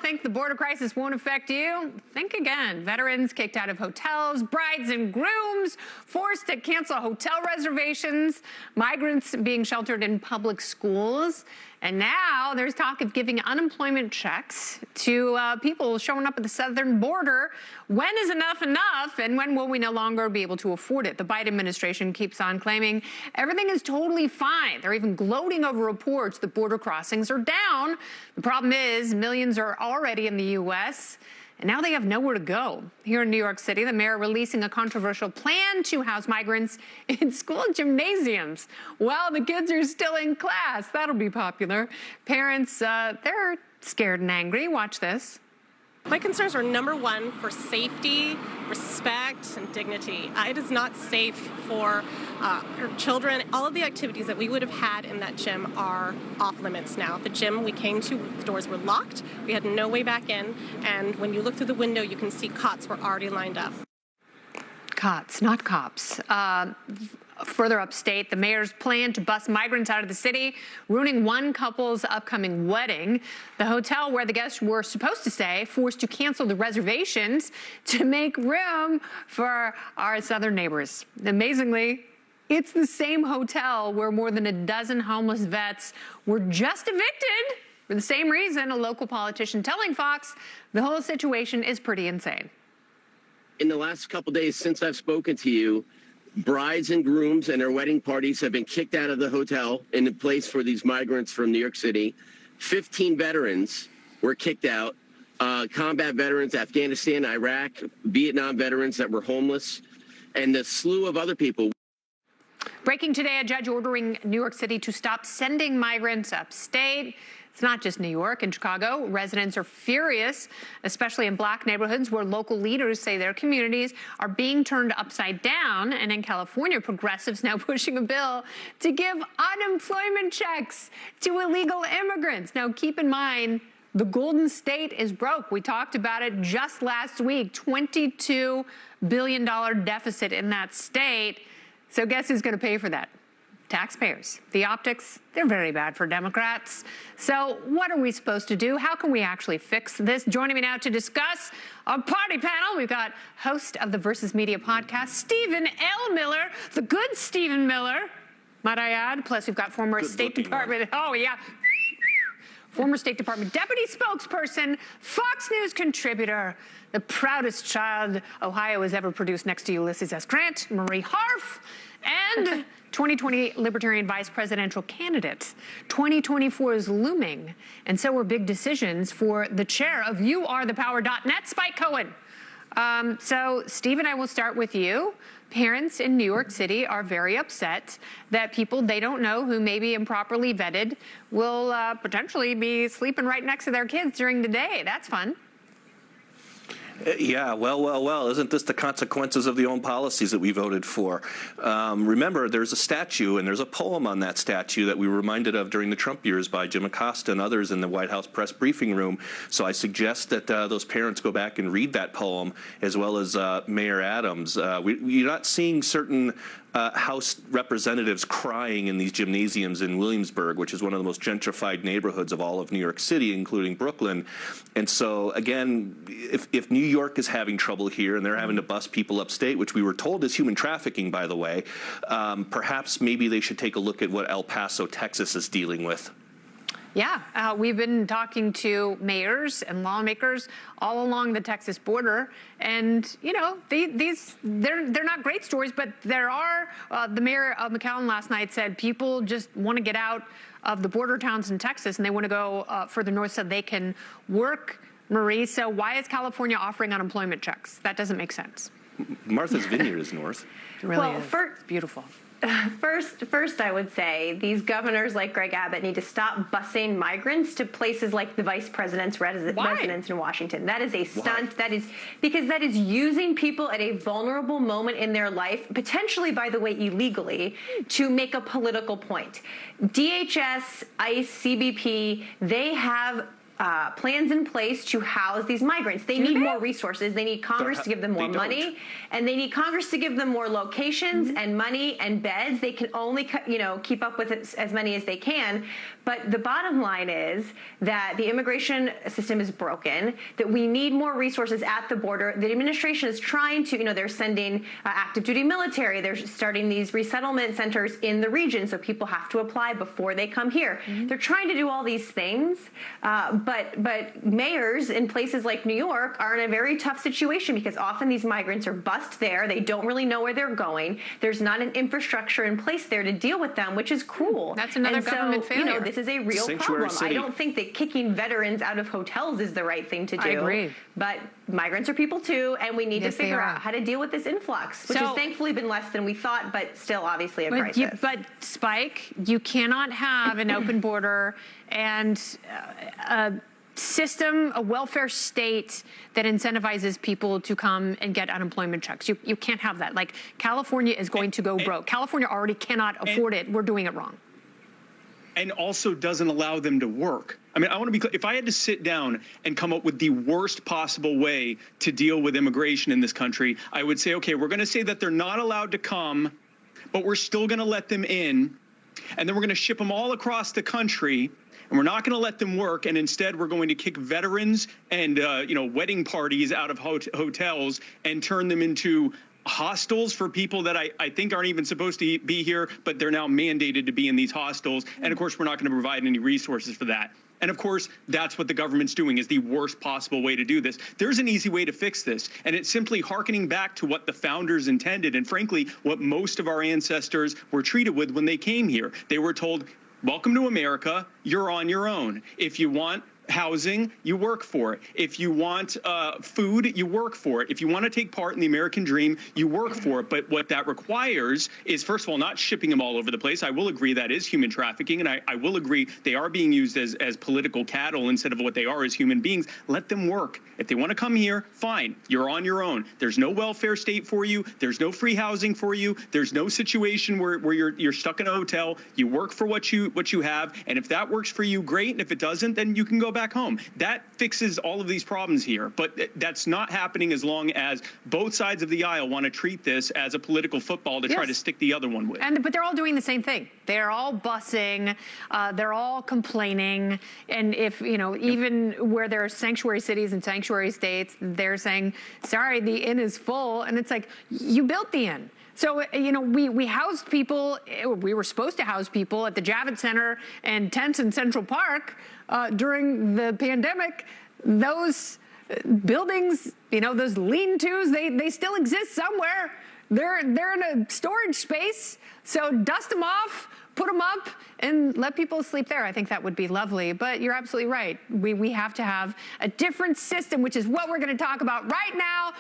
think the border crisis won't affect you? Think again. Veterans kicked out of hotels, brides and grooms forced to cancel hotel reservations, migrants being sheltered in public schools. And now there's talk of giving unemployment checks to people showing up at the southern border. When is enough enough, and when will we no longer be able to afford it? The Biden administration keeps on claiming everything is totally fine. They're even gloating over reports that border crossings are down. The problem is millions are already in the U.S., and now they have nowhere to go. Here in New York City, the mayor releasing a controversial plan to house migrants in school gymnasiums while the kids are still in class. That'll be popular. Parents, they're scared and angry. Watch this. My concerns are, number one, for safety, respect, and dignity. It is not safe for our children. All of the activities that we would have had in that gym are off limits now. The gym we came to, the doors were locked. We had no way back in. And when you look through the window, you can see cots were already lined up. Cots, not cops. Further upstate, the mayor's plan to bus migrants out of the city, ruining one couple's upcoming wedding. The hotel where the guests were supposed to stay forced to cancel the reservations to make room for our southern neighbors. Amazingly, it's the same hotel where more than a dozen homeless vets were just evicted for the same reason. A local politician telling Fox the whole situation is pretty insane. In the last couple days since I've spoken to you, brides and grooms and their wedding parties have been kicked out of the hotel in place for these migrants from New York City. 15 veterans were kicked out, combat veterans, Afghanistan, Iraq, Vietnam veterans that were homeless, and a slew of other people. Breaking today, a judge ordering New York City to stop sending migrants upstate. It's not just New York. In Chicago, residents are furious, especially in black neighborhoods where local leaders say their communities are being turned upside down. And in California, progressives now pushing a bill to give unemployment checks to illegal immigrants. Now, keep in mind, the Golden State is broke. We talked about it just last week, $22 billion deficit in that state. So guess who's going to pay for that? Taxpayers. The optics, they're very bad for Democrats. So what are we supposed to do? How can we actually fix this? Joining me now to discuss a party panel, we've got host of the Versus Media podcast, Stephen L. Miller, the good Stephen Miller, might I add. Plus, we've got former State Department, former State Department deputy spokesperson, Fox News contributor, the proudest child Ohio has ever produced next to Ulysses S. Grant, Marie Harf, and 2020 Libertarian vice presidential candidate. 2024 is looming, and so are big decisions for the chair of youarethepower.net, Spike Cohen. So, Stephen, I will start with you. Parents in New York City are very upset that people they don't know who may be improperly vetted will potentially be sleeping right next to their kids during the day. That's fun. Yeah, well, isn't this the consequences of the own policies that we voted for? Remember, there's a statue, and there's a poem on that statue that we were reminded of during the Trump years by Jim Acosta and others in the White House press briefing room. So I suggest that those parents go back and read that poem, as well as Mayor Adams. You're not seeing certain House representatives crying in these gymnasiums in Williamsburg, which is one of the most gentrified neighborhoods of all of New York City, including Brooklyn. And so, again, if New York is having trouble here and they're having to bus people upstate, which we were told is human trafficking, by the way, perhaps maybe they should take a look at what El Paso, Texas is dealing with. Yeah, we've been talking to mayors and lawmakers all along the Texas border, and you know they're not great stories, but there are. The mayor of McAllen last night said people just want to get out of the border towns in Texas and they want to go further north so they can work. Marie, so why is California offering unemployment checks? That doesn't make sense. Martha's Vineyard is north. It really is. It's beautiful. First, I would say these governors like Greg Abbott need to stop busing migrants to places like the vice president's residence in Washington. That is a stunt. Why? That is because that is using people at a vulnerable moment in their life, potentially, by the way, illegally, to make a political point. DHS, ICE, CBP, they have plans in place to house these migrants. They need more resources. They need Congress to give them more money, and they need Congress to give them more locations and money and beds. They can only, keep up with as many as they can. But the bottom line is that the immigration system is broken, that we need more resources at the border. The administration is trying to, they're sending active duty military. They're starting these resettlement centers in the region, so people have to apply before they come here. They're trying to do all these things, but mayors in places like New York are in a very tough situation because often these migrants are bussed there. They don't really know where they're going. There's not an infrastructure in place there to deal with them, which is cruel. That's another government failure. This is a real problem. I don't think that kicking veterans out of hotels is the right thing to do. I agree. But migrants are people too, and we need to figure out how to deal with this influx, which has thankfully been less than we thought, but still obviously a crisis. But Spike, you cannot have an open border and a system, a welfare state that incentivizes people to come and get unemployment checks. You can't have that. Like, California is going to go broke. California already cannot afford it. We're doing it wrong. And also doesn't allow them to work. I mean, I want to be clear. If I had to sit down and come up with the worst possible way to deal with immigration in this country, I would say, okay, we're going to say that they're not allowed to come, but we're still going to let them in. And then we're going to ship them all across the country. And we're not going to let them work. And instead, we're going to kick veterans and, wedding parties out of hotels and turn them into hostels for people that I think aren't even supposed to be here, but they're now mandated to be in these hostels. And of course, we're not going to provide any resources for that. And of course, that's what the government's doing, is the worst possible way to do this. There's an easy way to fix this, and it's simply hearkening back to what the founders intended, and frankly, what most of our ancestors were treated with when they came here. They were told, welcome to America, you're on your own. If you want housing, you work for it. If you want food, you work for it. If you want to take part in the American dream, you work for it. But what that requires is, first of all, not shipping them all over the place. I will agree that is human trafficking, and I will agree they are being used as political cattle instead of what they are as human beings. Let them work. If they want to come here, fine. You're on your own. There's no welfare state for you. There's no free housing for you. There's no situation where you're stuck in a hotel. You work for what you have, and if that works for you, great. And if it doesn't, then you can go back home. That fixes all of these problems here. But that's not happening as long as both sides of the aisle want to treat this as a political football to try to stick the other one with. But they're all doing the same thing. They're all busing. They're all complaining. And if, even where there are sanctuary cities and sanctuary states, they're saying, sorry, the inn is full. And it's like, you built the inn. So, we housed people, we were supposed to house people at the Javits Center and tents in Central Park during the pandemic. Those buildings, those lean-tos, they still exist somewhere. They're in a storage space. So dust them off, put them up, and let people sleep there. I think that would be lovely. But you're absolutely right. We have to have a different system, which is what we're going to talk about right now.